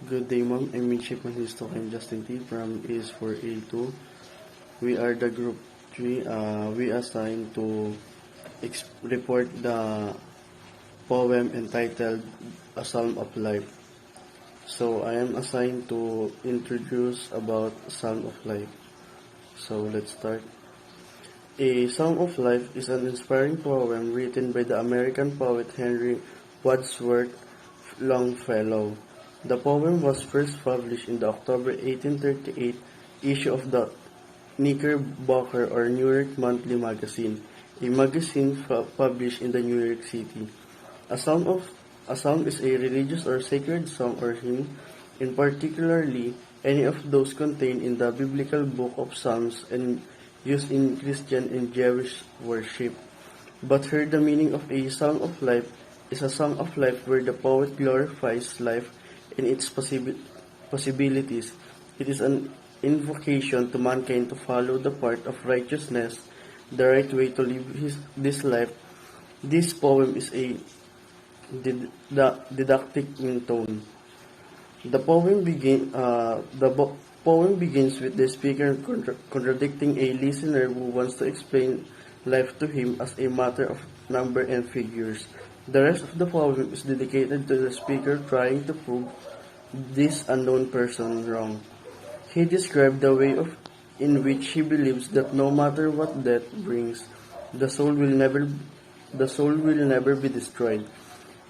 Good day, ma'am. I'm Midshipman Histo. I'm Justin T. from AS4A2. We are the group 3. We assigned to report the poem entitled A Psalm of Life. So I am assigned to introduce about Psalm of Life. So let's start. A Psalm of Life is an inspiring poem written by the American poet Henry Wadsworth Longfellow. The poem was first published in the October 1838 issue of the Knickerbocker or New York Monthly Magazine, a magazine published in the New York City. A psalm is a religious or sacred song or hymn, in particularly any of those contained in the biblical book of Psalms and used in Christian and Jewish worship. But here the meaning of a song of life is a song of life where the poet glorifies life and its possibilities. It is an invocation to mankind to follow the path of righteousness, the right way to live this life. This poem is a didactic in tone. The poem begins with the speaker contradicting a listener who wants to explain life to him as a matter of number and figures. The rest of the poem is dedicated to the speaker trying to prove this unknown person wrong. He described the way in which he believes that no matter what death brings, the soul will never be destroyed.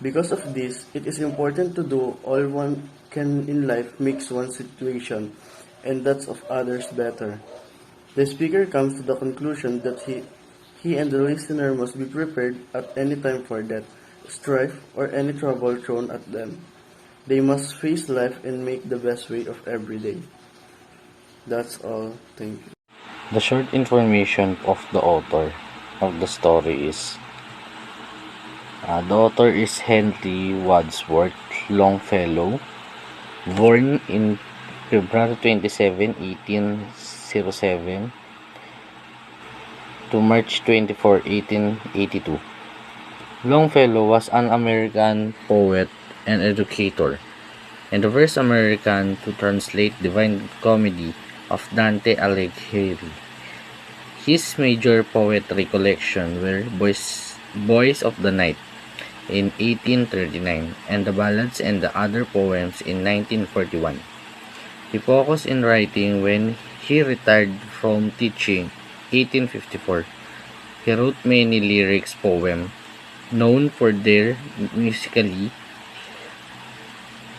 Because of this, it is important to do all one can in life makes one's situation and that of others better. The speaker comes to the conclusion that he and the listener must be prepared at any time for death, strife, or any trouble thrown at them. They must face life and make the best way of every day. That's all. Thank you. The short information of the author of the story is the author is Henry Wadsworth Longfellow, born in February 27, 1807 to March 24, 1882. Longfellow was an American poet and educator, and the first American to translate Divine Comedy of Dante Alighieri. His major poetry collection were Boys of the Night in 1839 and the Ballads and the Other Poems in 1941. He focused in writing when he retired from teaching 1854. He wrote many lyrics poems known for their musicality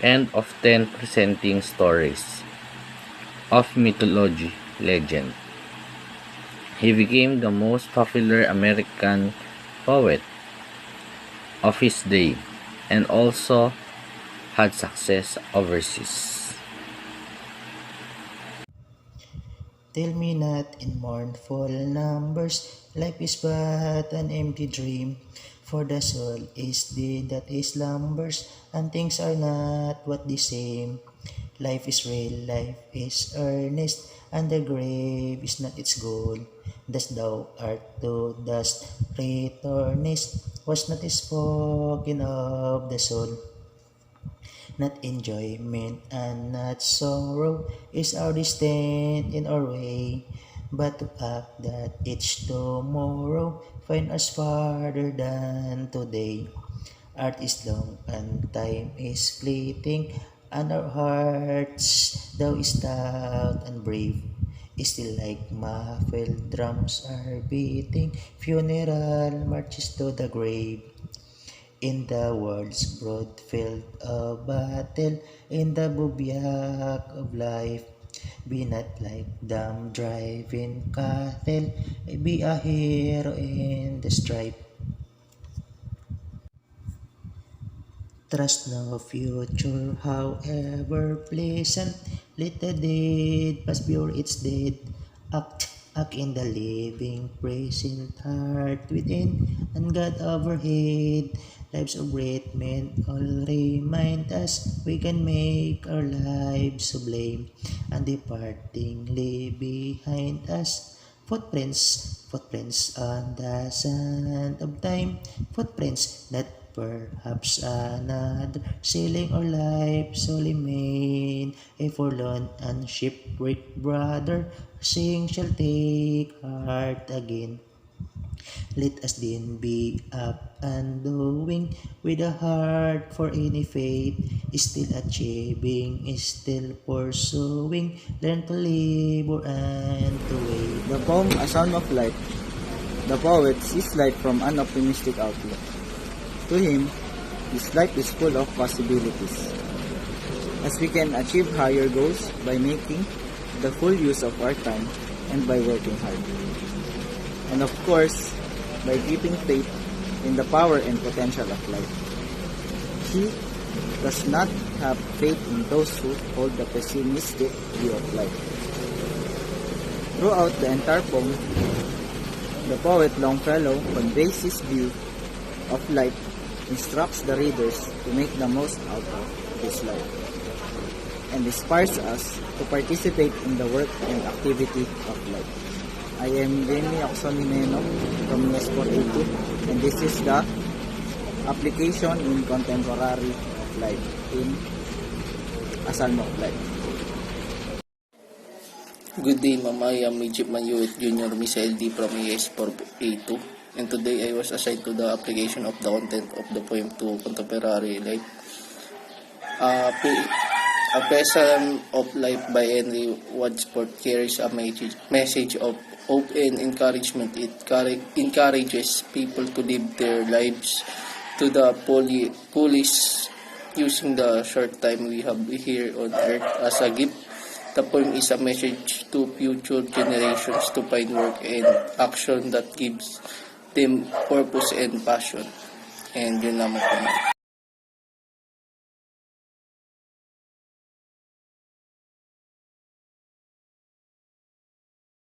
and often presenting stories of mythology legend. He became the most popular American poet of his day and also had success overseas. Tell me not in mournful numbers, life is but an empty dream. For the soul is dead that is slumbers, and things are not what they seem. Life is real, life is earnest, and the grave is not its goal. Thus thou art to dust returnest, was not spoken of the soul. Not enjoyment and not sorrow is our destined in our way, but to act that each tomorrow find us farther than today. Art is long and time is fleeting, and our hearts, though stout and brave, still like muffled drums are beating funeral marches to the grave. In the world's broad field of battle, in the bivouac of life, be not like dumb driving cattle, be a hero in the strife. Trust no future, however pleasant, let the dead pass before its dead. Act in the living present, heart within, and God overhead. Lives of great men all remind us we can make our lives sublime, and departing leave behind us footprints on the sand of time, footprints that perhaps another sailing or life solely made. A forlorn and shipwrecked brother, sing shall take heart again. Let us then be up and doing with a heart for any faith, still achieving, still pursuing, learn to labor and to wait. The poem A Sound of Light. The poet sees light from an optimistic outlook. To him, this life is full of possibilities, as we can achieve higher goals by making the full use of our time and by working hard. And of course, by keeping faith in the power and potential of life. He does not have faith in those who hold the pessimistic view of life. Throughout the entire poem, the poet Longfellow conveys his view of life, instructs the readers to make the most out of this life, and inspires us to participate in the work and activity of life. I am Jamie Oxomineno from NES482, and this is the application in contemporary life in A Psalm of Life. Good day, Mama. I am Midshipman Hewitt Jr. Misael D. from AS482, and today I was assigned to the application of the content of the poem to contemporary life. A Psalm of Life by Henry Wadsworth carries a message of hope and encouragement. It encourages people to live their lives to the fullest, using the short time we have here on earth as a gift. The poem is a message to future generations to find work and action that gives them purpose and passion. And yun naman po.